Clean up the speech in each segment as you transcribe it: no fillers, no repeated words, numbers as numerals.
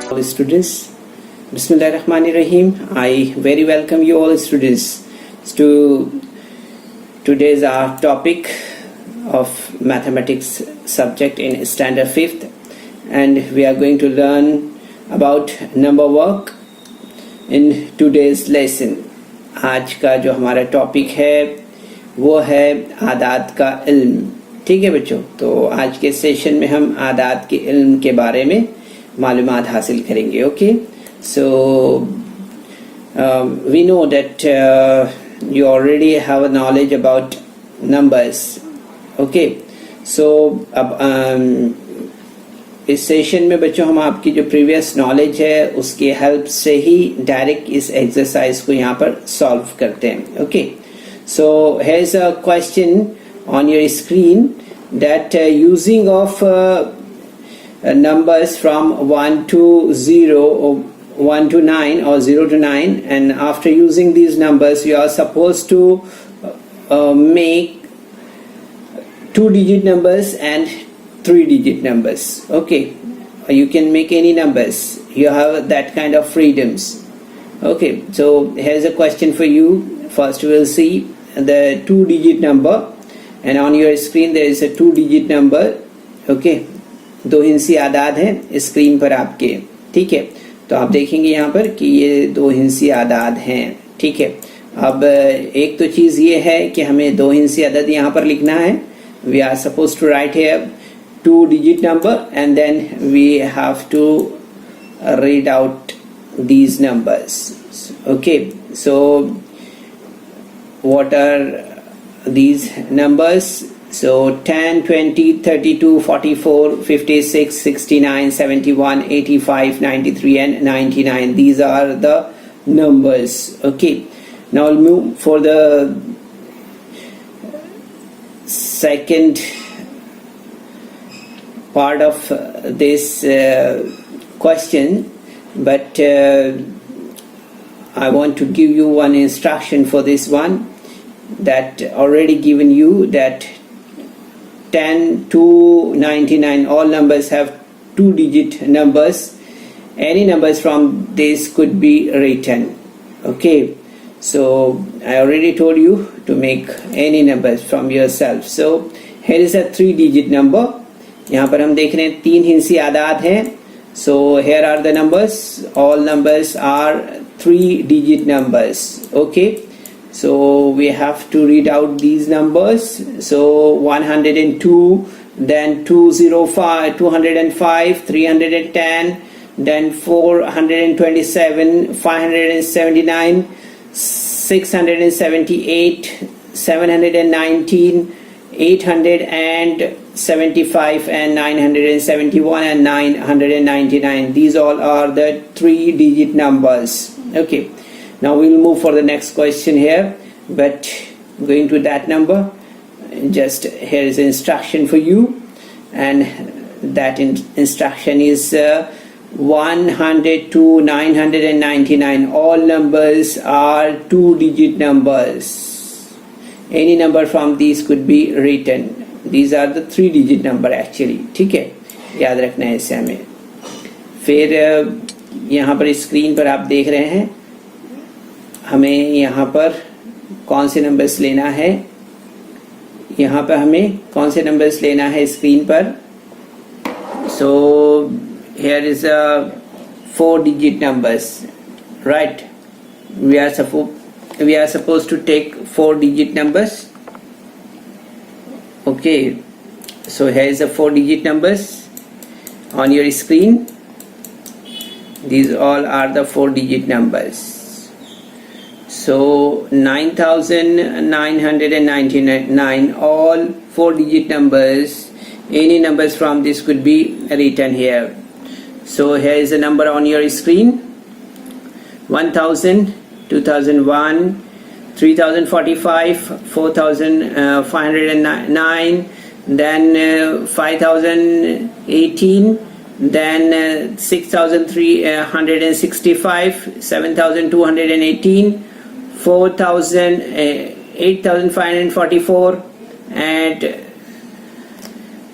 All students, Bismillahirrahmanirrahim. I very welcome you all students to today's our topic of mathematics subject in standard 5th, and we are going to learn about number work in today's lesson. आज का जो हमारा topic है वो है आदात का इल्म. ठीक है बच्चों, तो आज के सेशन में हम आदात के इल्म के बारे में मालूमात हासिल करेंगे. Okay, so we know that you already have a knowledge about numbers. Okay, so अब इस सेशन में बच्चों हम आपकी जो प्रीवियस नॉलेज है उसकी हेल्प से ही डायरेक्ट इस एक्सरसाइज को यहाँ पर सॉल्व करते हैं. Okay, so here is a question on your screen that using of numbers from 1 to 0 or 1 to 9 or 0 to 9, and after using these numbers you are supposed to make 2-digit numbers and 3-digit numbers. Okay, you can make any numbers, you have that kind of freedoms. Okay, so here's a question for you. First we will see the 2-digit number, and on your screen there is a 2-digit number. Okay, 2 हिंसी आदाद हैं screen पर आपके. ठीक है, तो आप देखेंगे यहाँ पर कि ये 2 हिंसी आदाद हैं. ठीक है, अब एक तो चीज ये है कि हमें 2 हिंसी आदाद यहाँ पर लिखना है. We are suppose to write here 2-digit number and then we have to read out these numbers. Okay, so what are these numbers? So 10, 20, 32, 44, 56, 69, 71, 85, 93 and 99. These are the numbers. Okay, now we'll move for the second part of this question, but I want to give you one instruction for this one, that already given you that 10 to 99 all numbers have 2-digit numbers. Any numbers from this could be written. Okay, so I already told you to make any numbers from yourself. So here is a 3-digit number. यहाँ पर हम देख रहे हैं 3 हिंसी आदाद हैं. So here are the numbers. All numbers are 3-digit numbers. Okay, so we have to read out these numbers. So 102, then 205, 205, 310, then 427, 579, 678, 719, 875 and 971 and 999. These all are the 3-digit numbers. Okay, now we will move for the next question here, but going to that number, just here is instruction for you, and that instruction is 100 to 999. All numbers are 2-digit numbers. Any number from these could be written. These are the 3-digit number actually. ठीक है, याद रखना है इसे हमें. फिर यहाँ पर स्क्रीन पर आप देख रहे हैं हमें यहाँ पर कौन से नंबर्स लेना है. यहाँ पर हमें कौन से नंबर्स लेना है स्क्रीन पर. So here is a 4-digit numbers, right? We are supposed to take 4-digit numbers. Okay, so here is the 4-digit numbers on your screen. These all are the 4-digit numbers. So 9999, all 4-digit numbers. Any numbers from this could be written here. So here is the number on your screen: 1000, 2001, 3045, 4509, then 5018, then 6365, 7218, 4000, 8544 and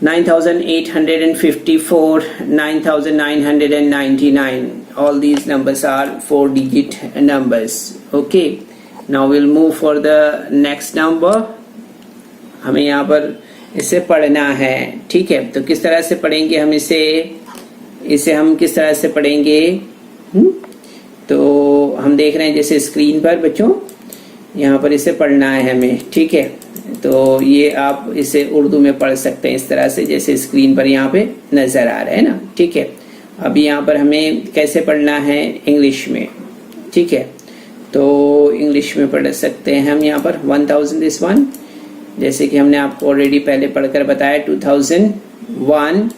9,854, 9,999. All these numbers are 4-digit numbers. Okay, now we'll move for the next number. हमें यहाँ पर इसे पढ़ना है, ठीक है। तो किस तरह से पढ़ेंगे हम इसे हम किस तरह से पढ़ेंगे? तो हम देख रहे हैं जैसे स्क्रीन पर बच्चों, यहाँ पर इसे पढ़ना है हमें, ठीक है। तो ये आप इसे उर्दू में पढ़ सकते हैं इस तरह से जैसे स्क्रीन पर यहाँ पे नजर आ रहा है ना, ठीक है। अभी यहाँ पर हमें कैसे पढ़ना है? इंग्लिश में, ठीक है। तो इंग्लिश में पढ़ सकते हैं हम यहाँ पर 1000 इज 1, जैसे कि हमने आपको ऑलरेडी पहले पढ़कर बताया। 2001,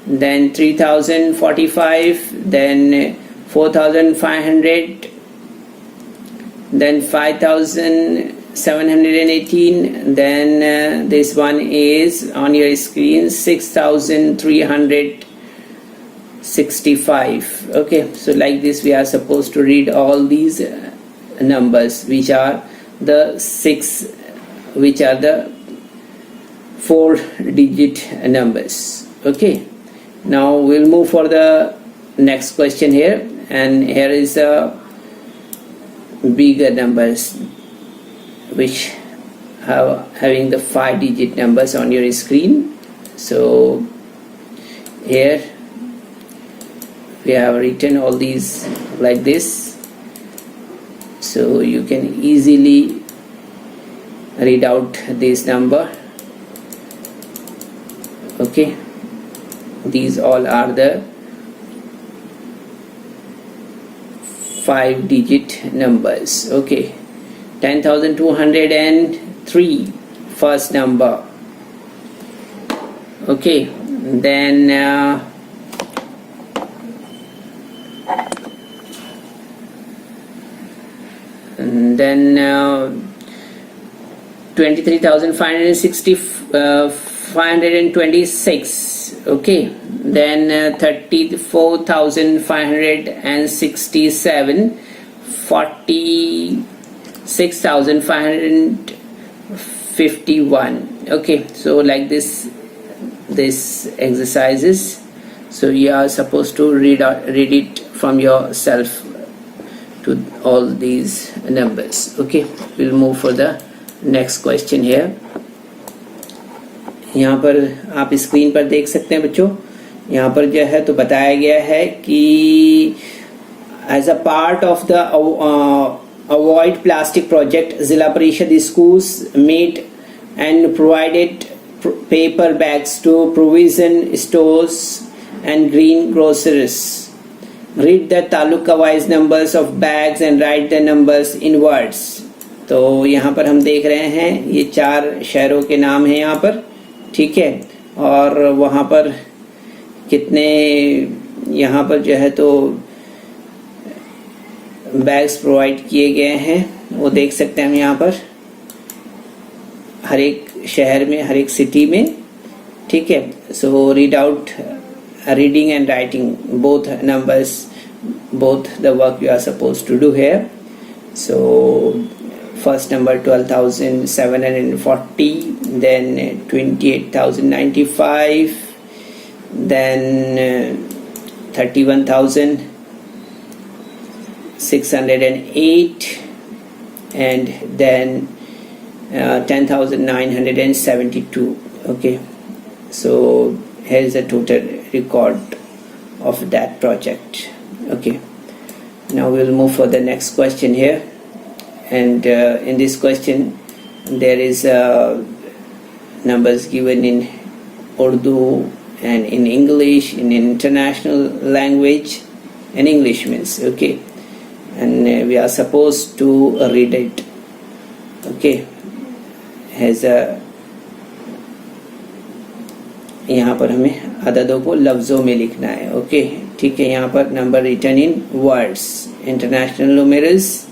then 3045, then 4500, then 5718, then this one is on your screen 6365. Okay, so like this we are supposed to read all these numbers which are the 4-digit numbers. Okay, now we'll move for the next question here, and here is a bigger numbers which having the 5-digit numbers on your screen. So here we have written all these like this, so you can easily read out this number. Okay, these all are the 5-digit numbers. Okay, 10,203, first number. Okay, then 526. Okay, then 34,567, 46,551. Okay, so like this exercises, so you are supposed to read it from yourself to all these numbers. Okay, we'll move for the next question here. यहाँ पर आप screen पर देख सकते हैं बच्चों, यहाँ पर जो है तो बताया गया है कि as a part of the avoid plastic project, Zilla Parishad schools made and provided paper bags to provision stores and green groceries. Read the taluka wise numbers of bags and write the numbers in words. तो यहाँ पर हम देख रहे हैं ये 4 शहरों के नाम हैं यहाँ पर, ठीक है। और वहाँ पर कितने यहाँ पर जो है तो बैग्स प्रोवाइड किए गए हैं वो देख सकते हैं हम यहाँ पर, हर एक शहर में, हर एक सिटी में, ठीक है। So read out, reading and writing both numbers, both the work you are supposed to do here. So first number 12,740, then 28,095, then 31,608, and then 10,972. Okay, so here is the total record of that project. Okay, now we'll move for the next question here, and in this question there is numbers given in Urdu and in English, in international language, and English means, okay, and we are supposed to read it. Okay, has a यहाँ पर हमें अददों को लफ्ज़ों में लिखना है. Okay, ठीक है. यहाँ पर number written in words, international numerals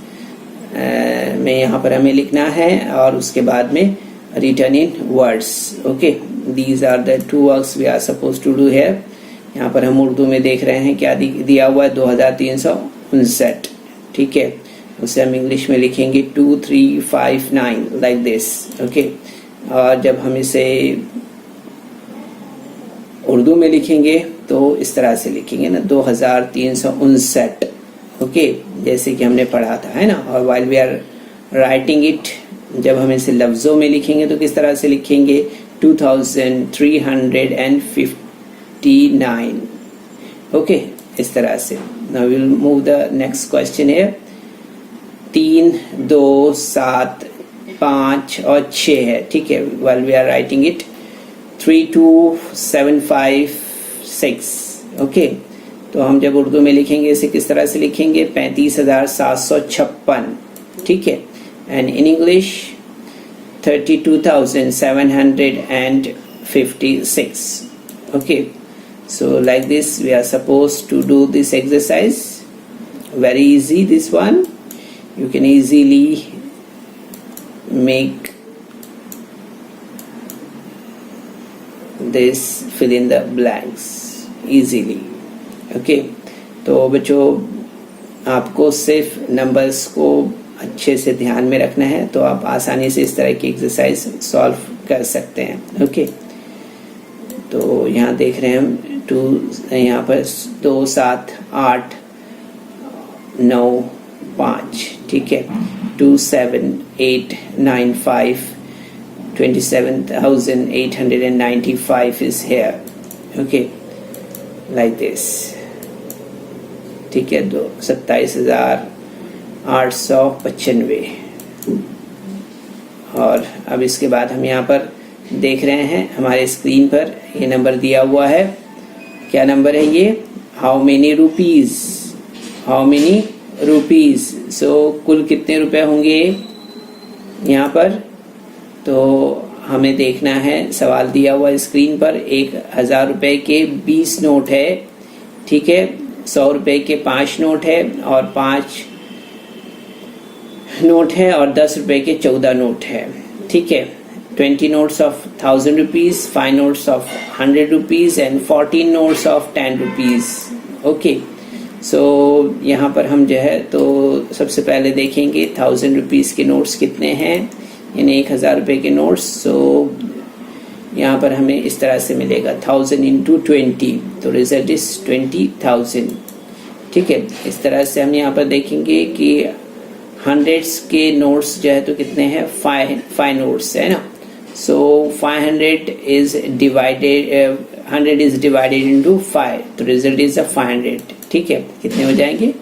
में यहाँ पर हमें लिखना है और उसके बाद में written in words. Okay, these are the two works we are suppose to do here. यहाँ पर हम उर्दू में देख रहे हैं क्या दिया हुआ है, 2359. ठीक है, उसे हम इंग्लिश में लिखेंगे 2359 लाइक दिस. ओके, और जब हम इसे उर्दू में लिखेंगे तो इस तरह से लिखेंगे ना, 2359, ओके, जैसे कि हमने पढ़ा था, है ना। और while we are writing it, जब हम इसे लफ्ज़ों में लिखेंगे तो किस तरह से लिखेंगे, 2359, ओके, इस तरह से। Now we will move the next question है। 3, 2, 7, 5 और 6 है, ठीक है। While we are writing it 32756, okay. तो हम जब उर्दू में लिखेंगे इसे किस तरह से लिखेंगे, 35,756, ठीक है। And in English 32,756, okay. So like this we are supposed to do this exercise. Very easy, this one. You can easily make this, fill in the blanks easily, okay. तो बच्चों आपको सिर्फ नंबर्स को अच्छे से ध्यान में रखना है, तो आप आसानी से इस तरह की एक्सरसाइज सॉल्व कर सकते हैं, ओके। तो यहाँ देख रहे हैं हम यहाँ पर 2, 7, 8, 9, 5, ठीक है। 2, 7, 8, 9, 5, 27,895 is here, okay, like this, ठीक है। 27,895। और अब इसके बाद हम यहाँ पर देख रहे हैं हमारे स्क्रीन पर ये नंबर दिया हुआ है। क्या नंबर है ये, how many rupees, how many rupees. So कुल कितने रुपए होंगे यहाँ पर, तो हमें देखना है। सवाल दिया हुआ स्क्रीन पर, 1,000 रुपए के 20 नोट है, ठीक है। 100 रुपए के 5 नोट है और 5 नोट है और 10 रुपए के 14 नोट है, ठीक है। 20 notes of 1000 rupees, 5 notes of 100 rupees and 14 notes of 10 rupees, okay. So यहाँ पर हम जो है तो सबसे पहले देखेंगे 1000 rupees के नोट्स कितने हैं, यानी 1000 रुपए के नोट्स। सो यहाँ पर हमें इस तरह से मिलेगा 1000 into 20, तो रिजल्ट इज 20,000, ठीक है। इस तरह से हम यहाँ पर देखेंगे कि 100s के नोट्स जो है तो कितने हैं, 5 नोट्स है ना। So 500 is divided 100 is divided into 5, तो रिजल्ट इज 500, ठीक है। कितने हो जाएंगे,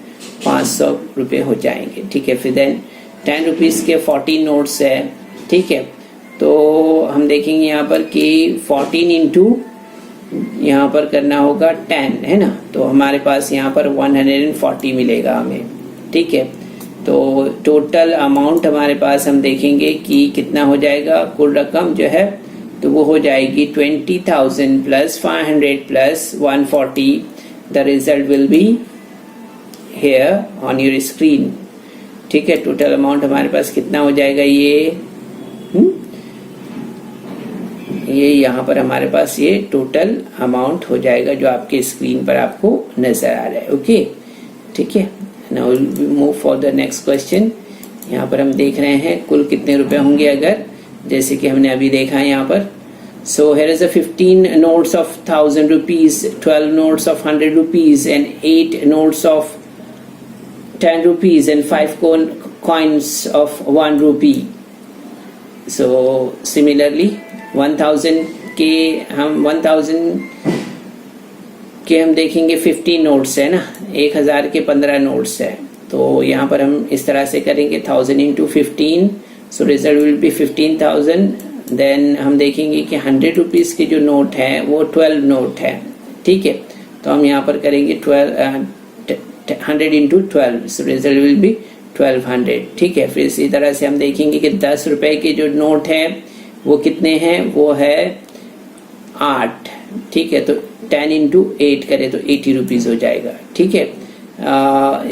500 रुपये हो जाएंगे, ठीक है। फिर देन 10 रुपीज़ के 14 नोट्स है, ठीक है। तो हम देखेंगे यहाँ पर कि 14 इंटू यहाँ पर करना होगा 10, है ना। तो हमारे पास यहाँ पर 140 मिलेगा हमें, ठीक है। तो टोटल अमाउंट हमारे पास हम देखेंगे कि कितना हो जाएगा, कुल रकम जो है तो वो हो जाएगी 20,000 plus 500 plus 140। The result will be here on your screen, ठीक है। टोटल अमाउंट हमारे पास कितना हो जाएगा, ये यहाँ पर हमारे पास ये टोटल अमाउंट हो जाएगा जो आपके स्क्रीन पर आपको नजर आ रहा है, ओके, ठीक है। Now we'll move for the next question. यहाँ पर हम देख रहे हैं कुल कितने रुपए होंगे, अगर जैसे कि हमने अभी देखा है यहाँ पर। So here is a 15 notes of 1000 rupees, 12 notes of 100 rupees and 8 notes of 10 rupees and 5 coins of 1 rupee. So similarly 1000 के हम देखेंगे 15 नोट्स है ना, 1000 के 15 नोट्स है। तो यहाँ पर हम इस तरह से करेंगे 1000 into 15, so result will be 15,000। Then हम देखेंगे कि 100 रुपीज़ के जो नोट है वो 12 नोट है, ठीक है। तो हम यहाँ पर करेंगे 100 into 12, so result will B 1200, ठीक है। फिर इसी तरह से हम देखेंगे कि 10 रुपए के जो नोट है वो कितने हैं, वो है 8, ठीक है। तो 10 into 8 करें तो 80 रुपीज़ हो जाएगा, ठीक है।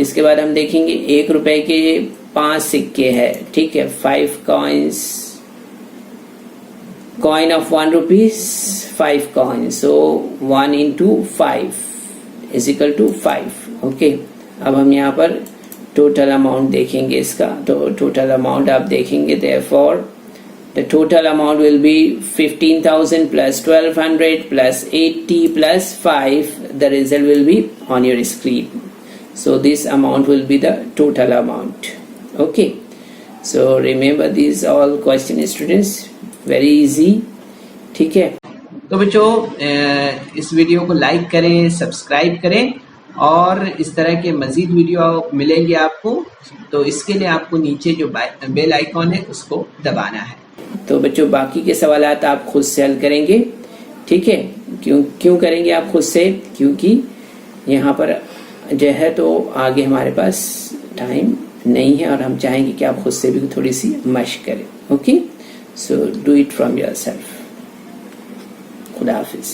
इसके बाद हम देखेंगे 1 रुपए के 5 सिक्के हैं, ठीक है। 5 coins, coin of 1 rupees, 5 coin, so 1 into 5 is equal to 5, okay. अब हम यहाँ पर टोटल अमाउंट देखेंगे इसका, तो टोटल अमाउंट आप देखेंगे therefore the total amount will be 15,000 plus 1200 plus 80 plus 5. The result will be on your screen. So this amount will be the total amount. Okay, so remember these all questions students, very easy. ठीक है, तो बच्चों इस video को like करें, subscribe करें और इस तरह के मज़ीद वीडियो मिलेंगे आपको। तो इसके लिए आपको नीचे जो बेल आइकॉन है उसको दबाना है। तो बच्चों बाकी के सवालात आप खुद से हल करेंगे, ठीक है। क्यों करेंगे आप खुद से? क्योंकि यहाँ पर जो है तो आगे हमारे पास टाइम नहीं है और हम चाहेंगे कि आप खुद से भी थोड़ी सी मशक करें। Okay, so do it from your self. खुदा हाफिज।